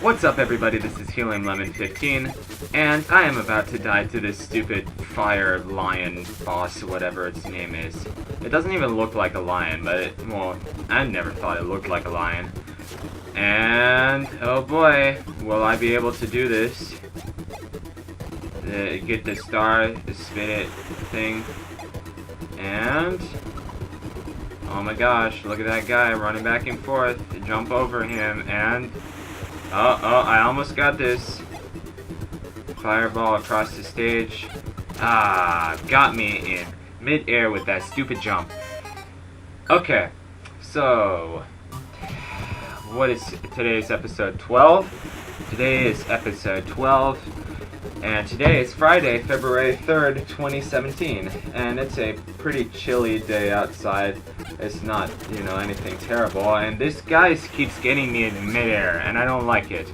What's up everybody, this is Helium Lemon 15, and I am about to die to this stupid fire lion boss, whatever its name is. It doesn't even look like a lion, but well, I never thought it looked like a lion. And, oh boy, will I be able to do this. Get the star, the spin it thing, and... oh my gosh, look at that guy running back and forth, jump over him, and... oh, I almost got this. Fireball across the stage. Ah, got me in mid-air with that stupid jump. Okay, so... what is today's episode 12? Today is episode 12, and today is Friday, February 3rd, 2017, and it's a pretty chilly day outside. It's not, you know, anything terrible, and this guy keeps getting me in midair, and I don't like it.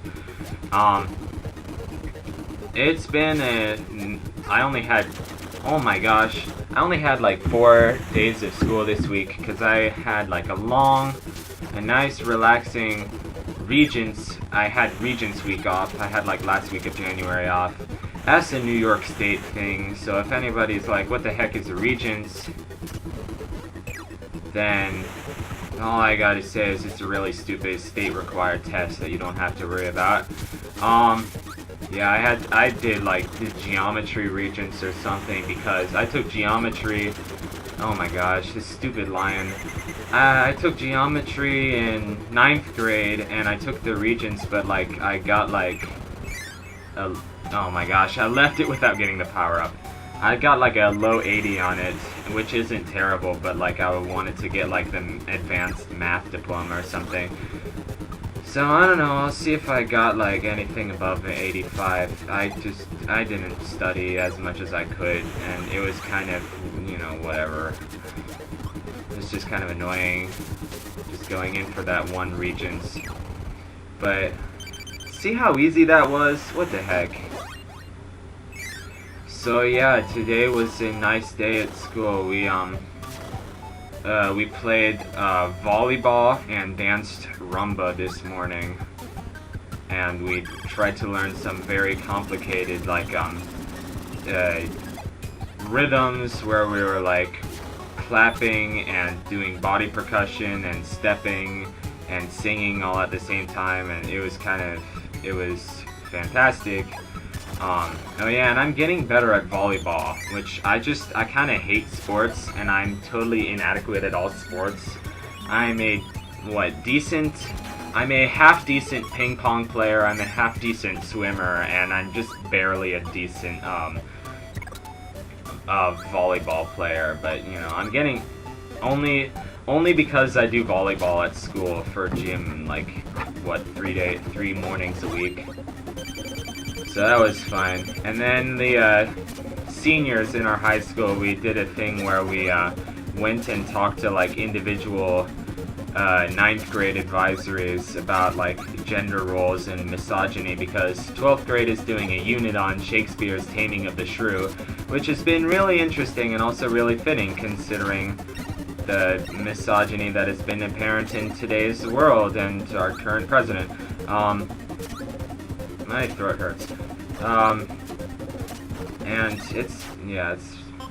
It's been I only had, oh my gosh, I only had like 4 days of school this week, because I had like a nice relaxing I had Regents week off. I had like last week of January off. That's a New York State thing, so if anybody's like, what the heck is a Regents? Then all I gotta say is it's a really stupid state-required test that you don't have to worry about. Yeah, I did like the geometry Regents or something because I took geometry. Oh my gosh, this stupid lion. I took geometry in 9th grade and I took the Regents, but like I got like oh my gosh, I left it without getting the power up. I got like a low 80 on it, which isn't terrible, but like I wanted to get like the advanced math diploma or something. So I don't know, I'll see if I got like anything above an 85. I didn't study as much as I could, and it was kind of, you know, whatever. It's just kind of annoying, just going in for that one Regents. But, see how easy that was? What the heck? So yeah, today was a nice day at school. We played volleyball and danced rumba this morning, and we tried to learn some very complicated like rhythms where we were like clapping and doing body percussion and stepping and singing all at the same time, and it was fantastic. Oh yeah, and I'm getting better at volleyball, which I kind of hate sports, and I'm totally inadequate at all sports. I'm a half-decent ping pong player, I'm a half-decent swimmer, and I'm just barely a decent, volleyball player, but, you know, I'm getting, only because I do volleyball at school for gym, like, what, 3 mornings a week. So that was fine. And then the seniors in our high school, we did a thing where we went and talked to like individual 9th grade advisories about like gender roles and misogyny, because 12th grade is doing a unit on Shakespeare's Taming of the Shrew, which has been really interesting and also really fitting considering the misogyny that has been apparent in today's world and our current president. My throat hurts. And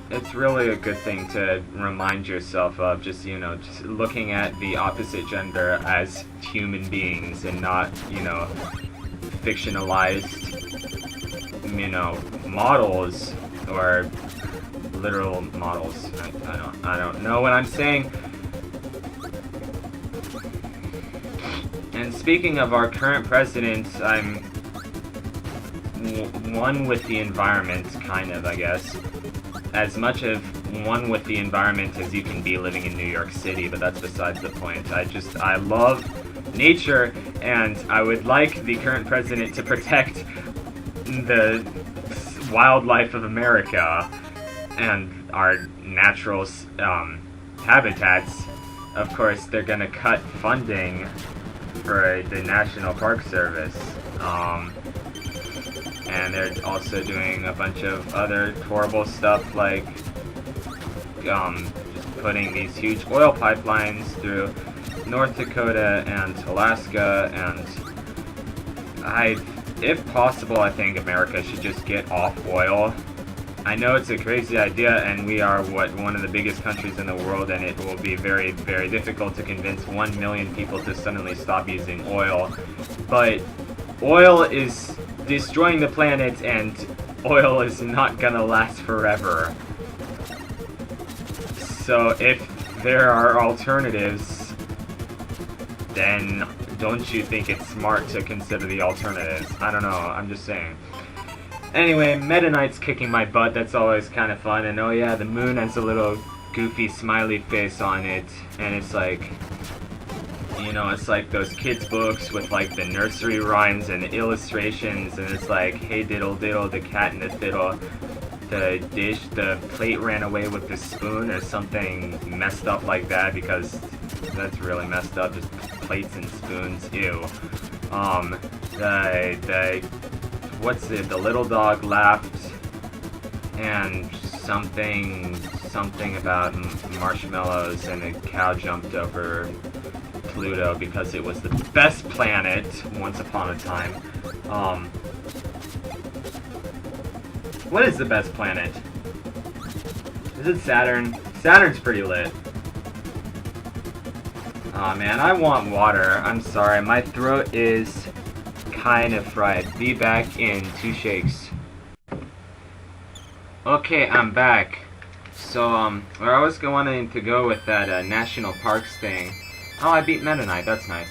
it's really a good thing to remind yourself of, just, you know, just looking at the opposite gender as human beings and not, you know, fictionalized, you know, models or literal models. I don't know what I'm saying. And speaking of our current president, I'm one with the environment, kind of, I guess. As much of one with the environment as you can be living in New York City, but that's besides the point. I love nature, and I would like the current president to protect the wildlife of America and our natural habitats. Of course, they're gonna cut funding for the National Park Service. And they're also doing a bunch of other horrible stuff, like just putting these huge oil pipelines through North Dakota and Alaska, and if possible, I think America should just get off oil. I know it's a crazy idea, and we are, one of the biggest countries in the world, and it will be very, very difficult to convince 1 million people to suddenly stop using oil. But oil is destroying the planet, and oil is not gonna last forever. So if there are alternatives, then don't you think it's smart to consider the alternatives? I don't know, I'm just saying. Anyway, Meta Knight's kicking my butt, that's always kind of fun, and oh yeah, the moon has a little goofy smiley face on it, and it's like, you know, it's like those kids' books with like the nursery rhymes and the illustrations, and it's like, hey diddle diddle, the cat and the fiddle, the plate ran away with the spoon, or something messed up like that, because that's really messed up, just plates and spoons, ew. The little dog laughed, and something about marshmallows, and a cow jumped over Pluto because it was the best planet once upon a time. What is the best planet? Is it Saturn? Saturn's pretty lit. Aw, man, I want water. I'm sorry, my throat is kind of fried. Be back in 2 shakes. Okay, I'm back. So, where I was wanting to go with that national parks thing. Oh, I beat Meta Knight. That's nice.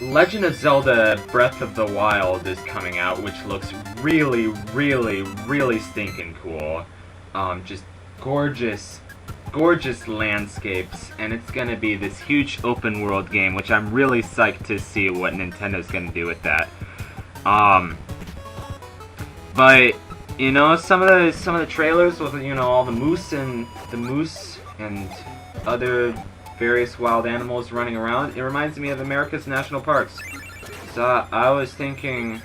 Legend of Zelda Breath of the Wild is coming out, which looks really, really, really stinking cool. Just gorgeous, gorgeous landscapes, and it's gonna be this huge open world game, which I'm really psyched to see what Nintendo's gonna do with that. But you know, some of the trailers with, you know, all the moose and other various wild animals running around, it reminds me of America's national parks. So I was thinking,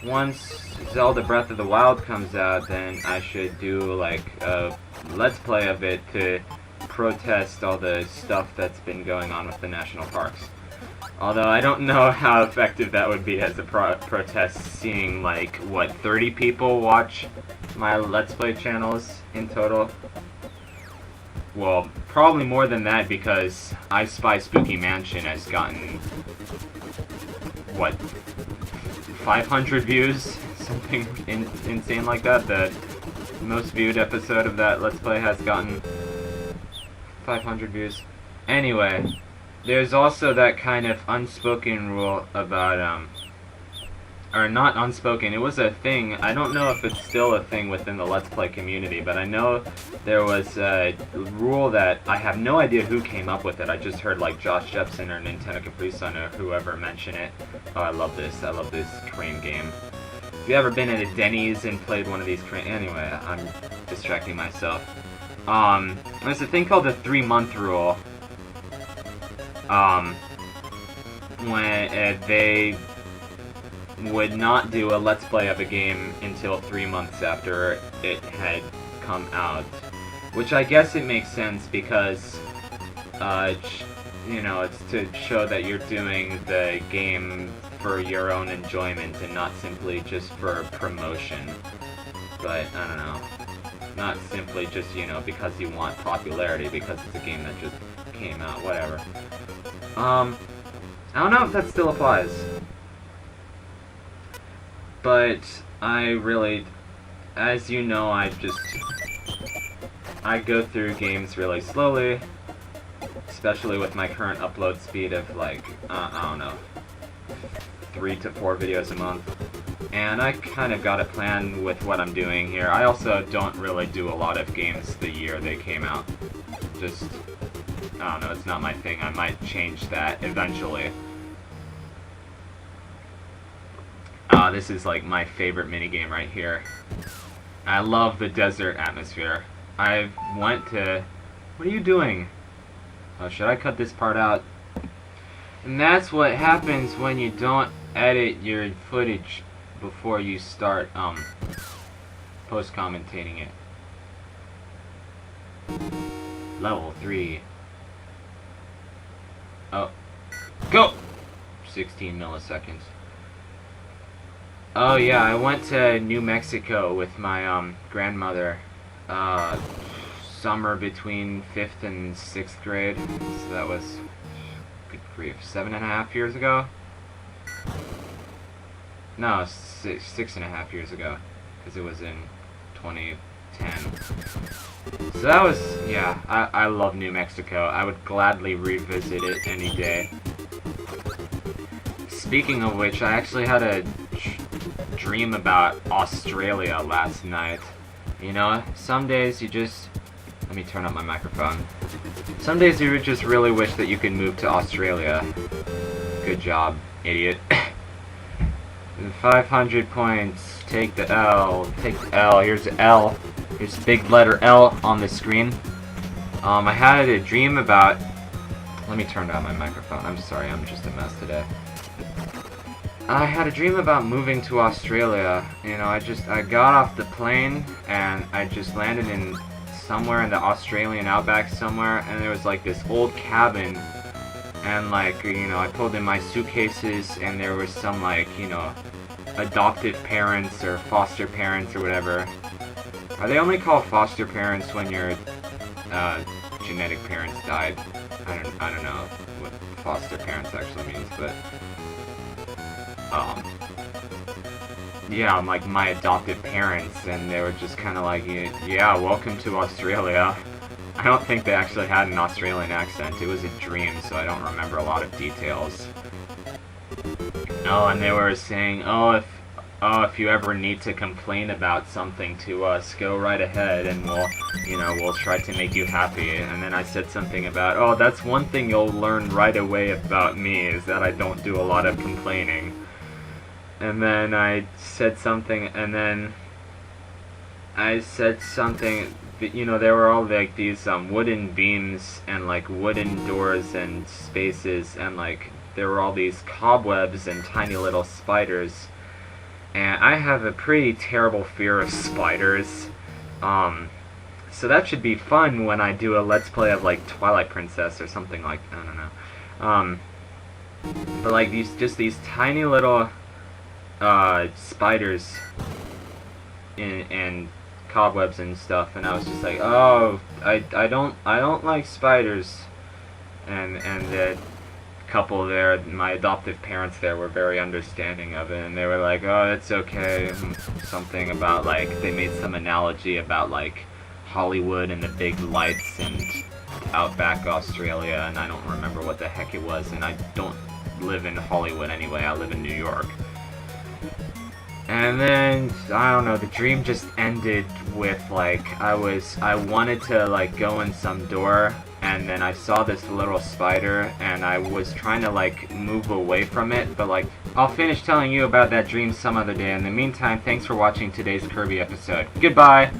once Zelda Breath of the Wild comes out, then I should do like a let's play of it to protest all the stuff that's been going on with the national parks. Although I don't know how effective that would be as a protest, seeing like, what, 30 people watch my Let's Play channels in total? Well, probably more than that, because I Spy Spooky Mansion has gotten, what, 500 views? Something insane like that. The most viewed episode of that Let's Play has gotten 500 views. Anyway, there's also that kind of unspoken rule about, or not unspoken, it was a thing. I don't know if it's still a thing within the Let's Play community, but I know there was a rule that I have no idea who came up with it. I just heard like Josh Jepson or Nintendo Capri Sun or whoever mention it. Oh, I love this crane game. Have you ever been at a Denny's and played one of these crane... Anyway, I'm distracting myself. There's a thing called the 3-month rule. When they would not do a Let's Play of a game until 3 months after it had come out. Which I guess it makes sense because, you know, it's to show that you're doing the game for your own enjoyment and not simply just for promotion. But, I don't know. Not simply just, you know, because you want popularity because it's a game that just came out, whatever. I don't know if that still applies. But I really, as you know, I go through games really slowly, especially with my current upload speed of like, I don't know, 3 to 4 videos a month. And I kind of got a plan with what I'm doing here. I also don't really do a lot of games the year they came out. Just, I don't know, it's not my thing. I might change that eventually. This is like my favorite minigame right here. I love the desert atmosphere. I went to... What are you doing? Oh, should I cut this part out? And that's what happens when you don't edit your footage before you start post-commentating it. Level 3. Oh. Go! 16 milliseconds. Oh yeah, I went to New Mexico with my grandmother summer between 5th and 6th grade. So that was, good grief, 7.5 years ago? No, 6.5 years ago, because it was in 2010. So that was, yeah, I love New Mexico. I would gladly revisit it any day. Speaking of which, I actually had a dream about Australia last night. You know, some days you just... Let me turn up my microphone. Some days you would just really wish that you could move to Australia. Good job, idiot. 500 points. Take the L. Take the L. Here's the L. Here's the big letter L on the screen. I had a dream about... Let me turn down my microphone. I'm sorry, I'm just a mess today. I had a dream about moving to Australia. You know, I got off the plane and I just landed in somewhere in the Australian outback somewhere, and there was like this old cabin, and like, you know, I pulled in my suitcases and there was some, like, you know, adoptive parents or foster parents or whatever. Are they only called foster parents when your genetic parents died? I don't know what foster parents actually means, but yeah, like my adoptive parents, and they were just kind of like, yeah, welcome to Australia. I don't think they actually had an Australian accent. It was a dream, so I don't remember a lot of details. Oh, and they were saying, if you ever need to complain about something to us, go right ahead, and we'll try to make you happy. And then I said something about, oh, that's one thing you'll learn right away about me, is that I don't do a lot of complaining. And then I said something, you know, there were all like these wooden beams and like wooden doors and spaces, and like there were all these cobwebs and tiny little spiders. And I have a pretty terrible fear of spiders. So that should be fun when I do a Let's Play of like Twilight Princess or something like, I don't know. But like these tiny little spiders and cobwebs and stuff, and I was just like, oh, I don't like spiders. And the couple there, my adoptive parents there, were very understanding of it, and they were like, oh, it's okay. Something about like, they made some analogy about like Hollywood and the big lights and outback Australia, and I don't remember what the heck it was, and I don't live in Hollywood anyway, I live in New York. And then, I don't know, the dream just ended with, like, I wanted to, like, go in some door, and then I saw this little spider, and I was trying to, like, move away from it, but, like, I'll finish telling you about that dream some other day. In the meantime, thanks for watching today's Kirby episode. Goodbye!